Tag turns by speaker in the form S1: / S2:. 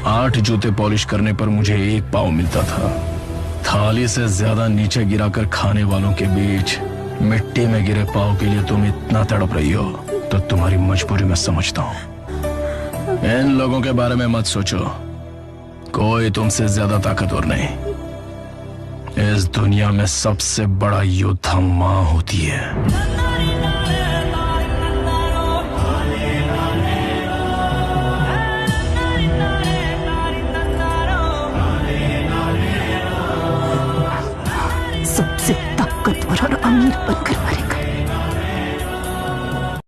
S1: 8 जूते पॉलिश करने पर मुझे 1 पाव मिलता था। थाली से ज्यादा नीचे गिराकर खाने वालों के बीच मिट्टी में गिरे पाव के लिए तुम इतना तड़प रही हो तो तुम्हारी मजबूरी मैं समझता हूँ। इन लोगों के बारे में मत सोचो, कोई तुमसे ज्यादा ताकतवर नहीं। इस दुनिया में सबसे बड़ा योद्धा माँ होती है।
S2: सबसे ताकतवर और अमीर बनकर